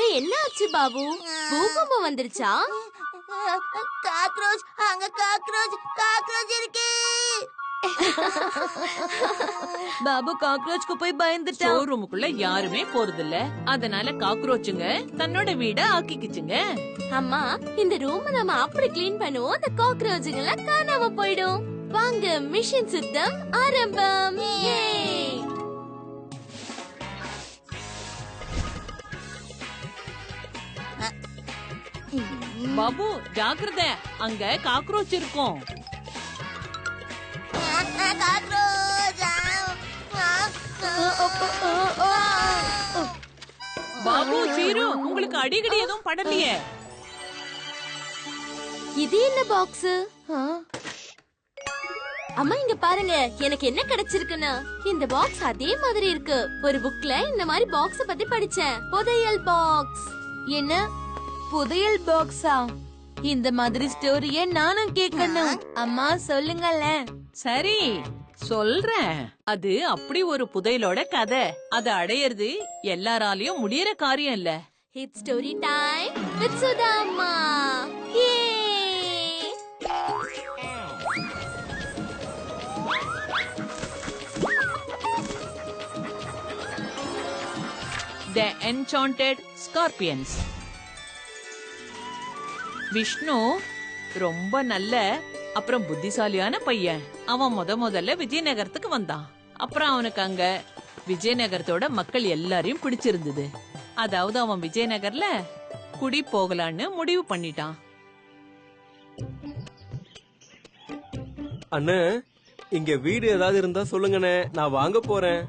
அட என்ன ஆச்சு பாபு? பூகம்பம் வந்துருச்சா? காக்ரோச், அங்க காக்ரோச் இருக்கு. பாபு காக்ரோச்க்கு போய் பயந்துட்டான். ஷோரூமுக்குள்ள யாருமே போறது இல்ல, அதனால காக்ரோச்சுங்க தன்னோட வீட ஆக்கிக்கிச்சுங்க. அம்மா, இந்த ரூம் நம்ம அப்படி க்ளீன் பண்ணுவோம், அந்த காக்ரோச்சுங்கள காணாம போயிடும். வாங்க, மிஷன் சுத்தம் ஆரம்பம். பாபு ஜாக்கிரதை, அங்க காக்ரோச் இருக்கும். காக்ரோச். பாபு சீரு, உங்களுக்கு அடிக்கடி எதுவும் படலையே? இது என்ன பாக்ஸ்? அம்மா இங்க பாருங்க, எனக்கு என்ன கிடைச்சிருக்குன்னா, இந்த பாக்ஸ் அதே மாதிரி இருக்கு. ஒரு புக்ல இந்த மாதிரி பாக்ஸ் பத்தி படிச்சேன். புதையல் பாக்ஸ். என்ன புதையல் பாக்ஸா? இந்த மாதிரி ஸ்டோரிய நானும் கேட்கணும். அம்மா சொல்லுங்களேன். சரி சொல்றேன். அது அப்படி ஒரு புதையலோட கதை. அதை அடையிறது எல்லாராலையும் முடியற காரியம் இல்ல. It's story time with Sudha அம்மா. The Enchanted Scorpions. விஷ்ணு ரொம்ப நல்ல அப்புறம் புத்திசாலியான பையன். அவன் முதல்ல விஜயநகரத்துக்கு வந்தான். அப்புறம் அவனுக்கு அங்க விஜயநகரத்தோட மக்கள் எல்லாரையும் பிடிச்சிருந்தது. அதாவது அவன் விஜயநகர்ல குடி போகலான்னு முடிவு பண்ணிட்டான். அண்ணே, இங்க வீடு ஏதாவது இருந்தா சொல்லுங்கண்ணே, நான் வாங்க போறேன்.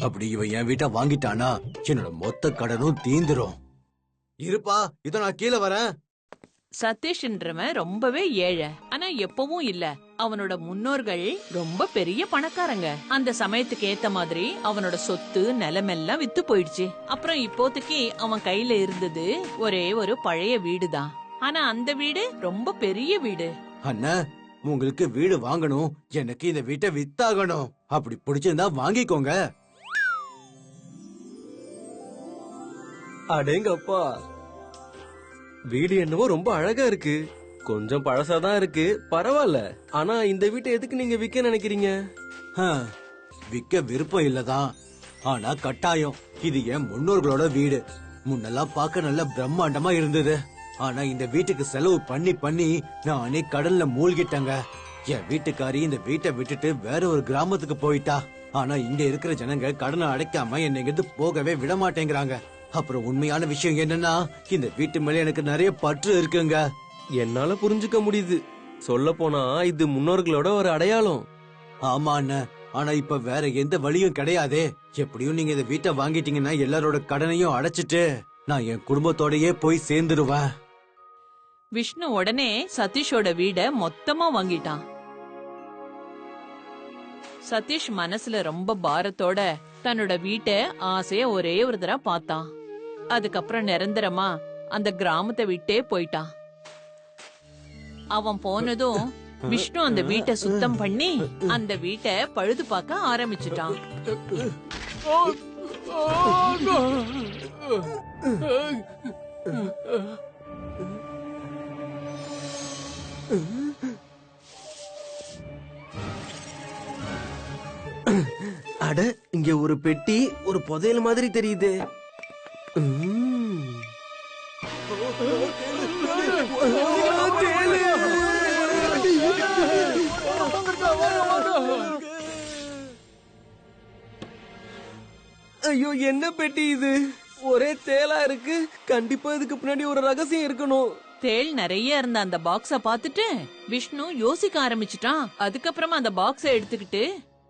அப்படி இவன் என் வீட்டை வாங்கிட்டானா என்னோட மொத்த கடனும் தீந்துரும். இருப்பா, இத நான் கீழே வரேன். சதீஷ்ன்றவன் ரொம்பவே ஏழை. ஆனா எப்பவும் இல்ல, அவனோட முன்னோர்கள் ரொம்ப பெரிய பணக்காரங்க. அந்த சமயத்துக்கு ஏத்த மாதிரி அவனோட சொத்து நிலமெல்லாம் வித்து போயிடுச்சு. அப்புறம் இப்போதைக்கு அவன் கையில இருந்தது ஒரே ஒரு பழைய வீடுதான். ஆனா அந்த வீடு ரொம்ப பெரிய வீடு. அண்ணா, உங்களுக்கு வீடு வாங்கணும், எனக்கு இந்த வீட்டை வித்தாகணும். அப்படி பிடிச்சிருந்தா வாங்கிக்கோங்க. அடேங்கப்பா, வீடு என்னவோ ரொம்ப அழகா இருக்கு. கொஞ்சம் பழசாதான் இருக்கு, பரவாயில்ல. ஆனா இந்த வீட்டை எதுக்கு நீங்க விக்க நினைக்கிறீங்க? விக்க விருப்பம் இல்லதான், ஆனா கட்டாயம். இது என் முன்னோர்களோட வீடு. முன்னெல்லாம் பார்க்க நல்ல பிரம்மாண்டமா இருந்தது. ஆனா இந்த வீட்டுக்கு செலவு பண்ணி பண்ணி நானே கடல்ல மூழ்கிட்டேங்க. என் வீட்டுக்காரி இந்த வீட்டை விட்டுட்டு வேற ஒரு கிராமத்துக்கு போயிட்டா. ஆனா இங்க இருக்கிற ஜனங்க கடனை அடைக்காம என்னை இங்கிருந்து போகவே விட மாட்டேங்கிறாங்க. அப்புறம் உண்மையான விஷயம் என்னன்னா, இந்த வீட்டு மேல எனக்கு நிறைய பற்று இருக்குங்க. என்னால புரிஞ்சுக்க முடியுது. சொல்ல போனா இது முன்னோர்களோட ஒரு அடையாளம். ஆமா அண்ணன், ஆனா இப்ப வேற எந்த வழியும் கிடையாதே. எப்படியும் நீங்க இந்த வீட்டை வாங்கிட்டீங்கன்னா எல்லாரோட கடனையும் அடைச்சிட்டு நான் என் குடும்பத்தோடயே போய் சேர்ந்துருவேன். விஷ்ணு உடனே சதீஷோட வீட மொத்தமா வாங்கிட்டான். சதீஷ் மனசுல ரொம்ப பாரத்தோட தன்னோட வீட்டை ஆசைய ஒரே ஒரு தடவை பார்த்தான். அதுக்கப்புறம் நிரந்தரமா அந்த கிராமத்தை விட்டே போயிட்டான். அவன் போனதும் விஷ்ணு அந்த வீட்டை சுத்தம் பண்ணி அந்த வீட்டை பழுது பார்க்க ஆரம்பிச்சுட்டான். அட, இங்க ஒரு பெட்டி, ஒரு புதையல் மாதிரி தெரியுது. ஐயோ, என்ன பெட்டி இது? ஒரே தேலா இருக்கு. கண்டிப்பா இதுக்கு பின்னாடி ஒரு ரகசியம் இருக்கணும். தேள் நிறைய இருந்த அந்த பாக்ஸ பாத்துட்டு விஷ்ணு யோசிக்க ஆரம்பிச்சுட்டான். அதுக்கப்புறமா அந்த பாக்ஸ எடுத்துக்கிட்டு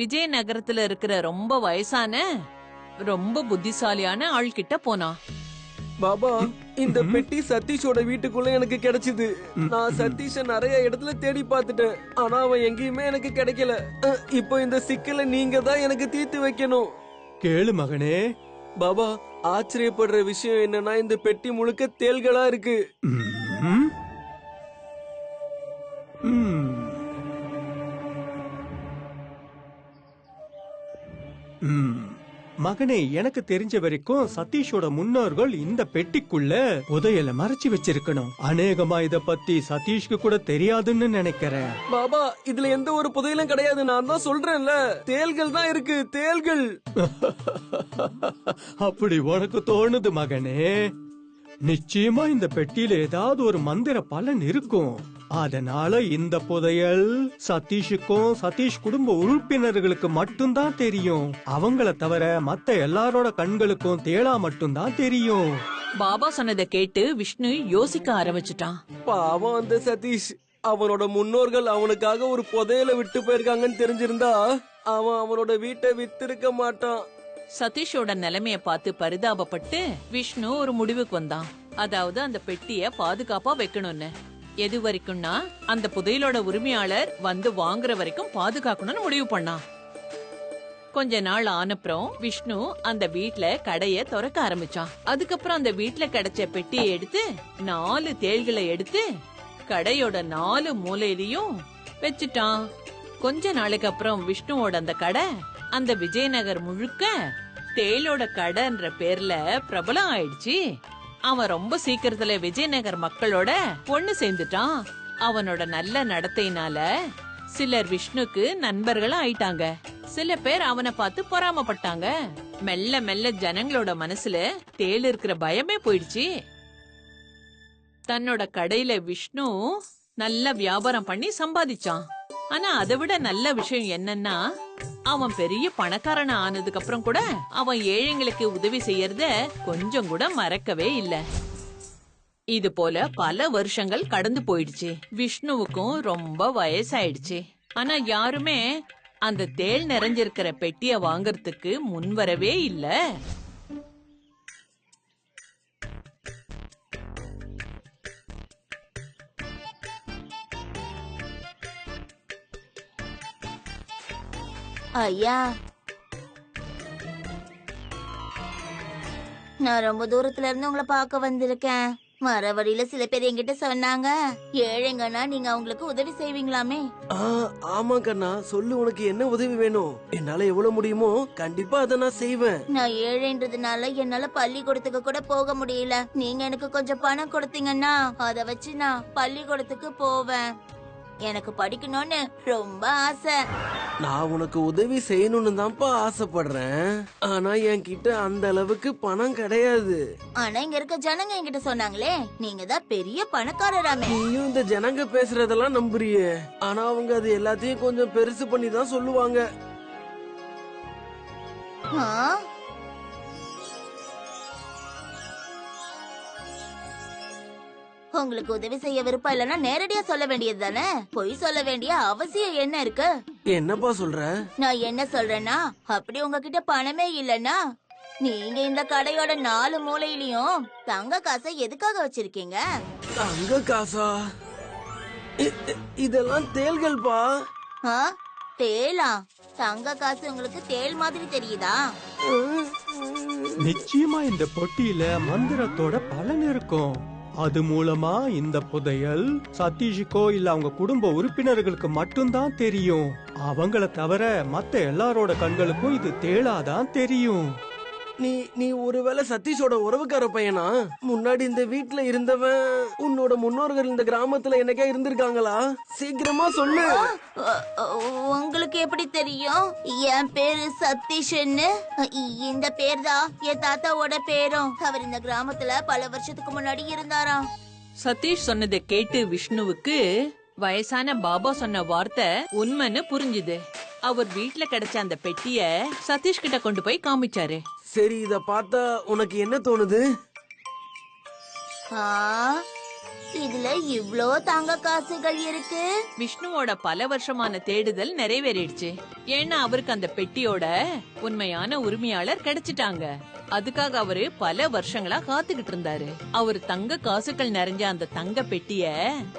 விஜயநகரத்துல இருக்கிற ரொம்ப வயசான ரொம்ப புத்திசாலியான ஆள் கிட்ட போனான். பாபா, இந்த பெட்டி சதீஷோட வீட்டுக்குள்ள எனக்கு கிடைச்சது. நான் சதீஷ நிறைய இடத்துல தேடி பார்த்துட்டேன், ஆனா அவன் எங்கேயுமே எனக்கு கிடைக்கல. இப்போ இந்த சிக்கலை நீங்க தான் எனக்கு தீர்த்து வைக்கணும். கேளு மகனே. பாபா, ஆச்சரியப்படுற விஷயம் என்னன்னா, இந்த பெட்டி முழுக்க தேள்களா இருக்கு. மகனே, எனக்கு தெரிஞ்ச வரைக்கும் சதீஷோட முன்னோர்கள் இந்த பெட்டிக்குள்ள புதையலை மறைச்சு வச்சிருக்கணும். அநேகமா இத பத்தி சதீஷ்க்கு கூட தெரியாதுன்னு நினைக்கிறேன். பாபா, இதுல எந்த ஒரு புதையலும் கிடையாது. நான் தான் சொல்றேன்ல, தேள்கள் தான் இருக்கு, தேள்கள். அப்படி உனக்கு தோணுது மகனே? நிச்சயமா இந்த பெட்டியில ஏதாவது ஒரு மந்திர பலன் இருக்கும். அதனால இந்த புதையல் சதீஷுக்கும் சதீஷ் குடும்ப உறுப்பினர்களுக்கு மட்டும்தான் தெரியும். அவங்கள தவிர மத்த எல்லாரோட கண்களுக்கும் தேளா மட்டும்தான் தெரியும். பாபா சொன்னதை கேட்டு விஷ்ணு யோசிக்க ஆரம்பிச்சுட்டான். பாவம் அந்த சதீஷ். அவனோட முன்னோர்கள் அவனுக்காக ஒரு புதையலை விட்டு போயிருக்காங்கன்னு தெரிஞ்சிருந்தா அவன் அவனோட வீட்டை வித்திருக்க மாட்டான். சதீஷோட நிலைமைய பார்த்து பரிதாபப்பட்டு விஷ்ணு ஒரு முடிவுக்கு வந்தான். அதாவது அந்த பெட்டிய பாதுகாப்பா வைக்கணும்னு. எது வரைக்கும்னா அந்த புதையலோட உரிமையாளர் வந்து வாங்குற வரைக்கும் பாதுகாக்கணும்னு முடிவு பண்ணான். கொஞ்ச நாள் ஆனப்புறம் விஷ்ணு அந்த வீட்ல கடைய திறக்க ஆரம்பிச்சான். அதுக்கப்புறம் அந்த வீட்ல கிடைச்ச பெட்டியை எடுத்து 4 தேள்களை எடுத்து கடையோட 4 மூலையிலையும் வச்சுட்டான். கொஞ்ச நாளைக்கு அப்புறம் விஷ்ணுவோட அந்த கடை அந்த விஜயநகர் முழுக்க தேளோட கடைன்ற பேர்ல பிரபலம் ஆயிடுச்சு. அவன் ரொம்ப சீக்கிரத்துல விஜயநகர் மக்களோட ஒண்ணு சேர்ந்துட்டான். அவனோட நல்ல நடத்தையினால சிலர் விஷ்ணுக்கு நண்பர்களும் ஆயிட்டாங்க. சில பேர் அவனை பார்த்து பொறாமப்பட்டாங்க. மெல்ல மெல்ல ஜனங்களோட மனசுல தேள் இருக்கிற பயமே போயிடுச்சு. தன்னோட கடையில விஷ்ணு நல்ல வியாபாரம் பண்ணி சம்பாதிச்சான். ஆனா அதை விட நல்ல விஷயம் என்னன்னா, அவன் பெரிய பணக்காரன் ஆனதுக்கு அப்புறம் கூட அவன் ஏழைங்களுக்கு உதவி செய்யறத கொஞ்சம் கூட மறக்கவே இல்ல. இது போல பல வருஷங்கள் கடந்து போயிடுச்சு. விஷ்ணுவுக்கும் ரொம்ப வயசாயிடுச்சு. ஆனா யாருமே அந்த தேள் நிறைஞ்சிருக்கிற பெட்டிய வாங்கறதுக்கு முன்வரவே இல்ல. ஐயா, நான் ரொம்ப தூரத்துல இருந்து உங்களை பார்க்க வந்திருக்கேன். வர வழியில சில பேர் என்கிட்ட சொன்னாங்க, ஏழைங்கன்னா நீங்க அவங்களுக்கு உதவி செய்வீங்களாமே. ஆமா கண்ணா, சொல்லு, உனக்கு என்ன உதவி வேணும்? என்னால எவ்வளவு முடியுமோ கண்டிப்பா அதை நான் செய்வேன். நான் ஏழைன்றதுனால என்னால பள்ளிக்கூடத்துக்கு கூட போக முடியல. நீங்க எனக்கு கொஞ்சம் பணம் கொடுத்தீங்கன்னா அதை வச்சு நான் பள்ளிக்கூடத்துக்கு போவேன். எனக்கு படிக்கணும்னு ரொம்ப ஆசை. நான் உனக்கு உதவி செய்யணும்னு தான்ப்பா ஆசைப்படுறேன். ஆனா என்கிட்ட அந்த அளவுக்கு பணம் கிடையாது. ஆனா இங்க இருக்க ஜனங்க என்கிட்ட சொன்னாங்களே, நீங்க தான் பெரிய பணக்காரராமே. நீயும் இந்த ஜனங்க பேசுறதெல்லாம் நம்புறியே. ஆனா அவங்க அது எல்லாத்தையும் கொஞ்சம் பெருசு பண்ணி தான் சொல்லுவாங்க. ஆ? உங்களுக்கு உதவி செய்ய விருப்பம் இல்லைன்னா நேரடியா சொல்ல வேண்டியது தானே. பொய் சொல்ல வேண்டிய அவசியம் என்ன இருக்கு? என்னப்பா சொல்ற? நான் என்ன சொல்றேன்னா, அப்படி உங்ககிட்ட பணமே இல்லைன்னா நீங்க இந்த கடையோட 4 மூலையிலயும் தங்க காசை எதுக்காக வச்சிருக்கீங்க? தங்க காசா? இதெல்லாம் தேள்கள்பா. ஆ? தேளா? தங்க காசு உங்களுக்கு தேள் மாதிரி தெரியுதா? நிச்சயமா இந்த பொட்டியில மந்திரத்தோட பலன் இருக்கும். அது மூலமா இந்த புதையல் சதீஷுக்கோ இல்ல அவங்க குடும்ப உறுப்பினர்களுக்கு மட்டும்தான் தெரியும். அவங்கள தவிர மத்த எல்லாரோட கண்களுக்கும் இது தேளாதான் தெரியும். நீ ஒருவேளை சதீஷோட உறவுக்கார பையனா? முன்னாடி இந்த வீட்ல இருந்தவன் உன்னோட முன்னோர்கள் இந்த கிராமத்துல என்னைக்கா இருந்திருக்காங்களா? சீக்கிரமா சொல்லு. உங்களுக்கு எப்படி தெரியும்? என் பேரு சதீஷ்ன்னு. இந்த பேர் தான் என் தாத்தாவோட பேரும். அவர் இந்த கிராமத்துல பல வருஷத்துக்கு முன்னாடி இருந்தாராம். சதீஷ் சொன்னதை கேட்டு விஷ்ணுவுக்கு வயசான பாபா சொன்ன வார்த்தை உண்மைன்னு புரிஞ்சுது. அவர் வீட்ல கிடைச்ச அந்த பெட்டிய சதீஷ் கிட்ட கொண்டு போய் காமிச்சாரு. சரி, இத பார்த்தா உனக்கு என்ன தோணுது? இதுல இவ்ளோ தங்க காசுகள் இருக்கு. விஷ்ணுவோட பல வருஷமான தேடுதல் நிறைவேறிடுச்சு. ஏன்னா அவருக்கு அந்த பெட்டியோட உண்மையான உரிமையாளர் கிடைச்சிட்டாங்க. அதுக்காக அவரு பல வருஷங்களா காத்துக்கிட்டு இருந்தாரு. அவரு தங்க காசுகள் நிறைஞ்ச அந்த தங்க பெட்டிய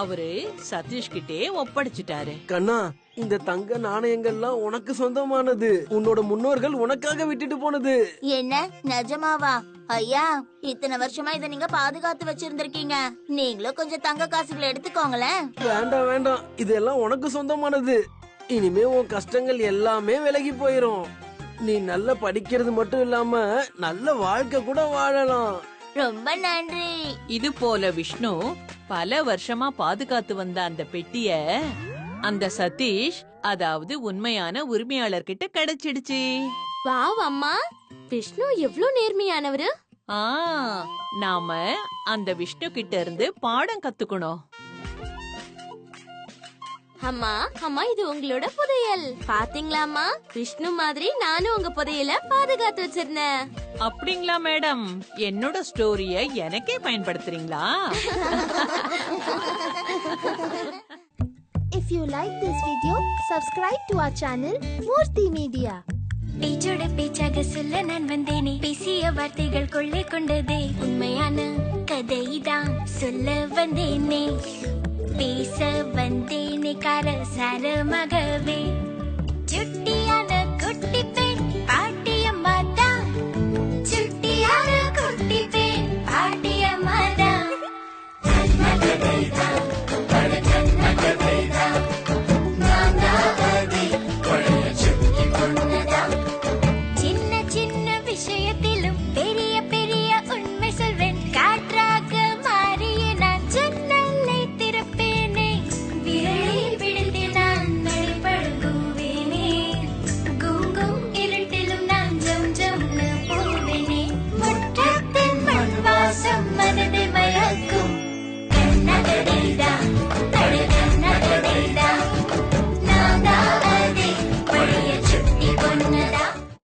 அவரு சதீஷ் கிட்டே ஒப்படைச்சிட்டாரு. கண்ணா, இந்த தங்க நாணயங்கள்லாம் உனக்கு சொந்தமானது. உன்னோட முன்னோர்கள் உனக்காக விட்டுட்டு போனது. என்ன, நிஜமாவா? ஐயா, இத்தனை வருஷமா இத நீங்க பாதுகாத்து வச்சிருந்திருக்கீங்க. நீங்களும் கொஞ்சம் தங்க காசுகளை எடுத்துக்கோங்களேன். வேண்டாம் வேண்டாம், இதெல்லாம் உனக்கு சொந்தமானது. இனிமே உன் கஷ்டங்கள் எல்லாமே விலகி போயிரும். நீ நல்லா படிக்கிறது மட்டும் இல்லாம நல்ல வாழ்க்கை கூட வாழலாம். ரொம்ப நன்றி. இது போல விஷ்ணு பல வருஷமா பாதுகாத்து வந்த அந்த பெட்டிய அந்த சதீஷ், அதாவது உண்மையான உரிமையாளர்கிட்ட கிடைச்சிடுச்சு. வாவ் அம்மா, விஷ்ணு எவ்ளோ நேர்மையானவரு. ஆ, நாம அந்த விஷ்ணு கிட்ட இருந்து பாடம் கத்துக்கணும். அம்மா அம்மா, இது உங்களோட புதையல். பாத்தீங்களா அம்மா, விஷ்ணு மாதிரி நானும் உங்க புதையல பாதுகாத்து வச்சிருந்தேன். அப்படிங்களா மேடம்? என்னோட ஸ்டோரிய எனக்கே பயன்படுத்துறீங்களா? If you like this video, subscribe to our channel Murthy Media. பேச்சோட பேச்சாக சொல்ல நான் வந்தேனே, பேசிய வார்த்தைகள் கொள்ளை கொண்டதே, உண்மையான கதைதான் சொல்ல வந்தேனே, பேச வந்தேனே காரசாரமாகவே.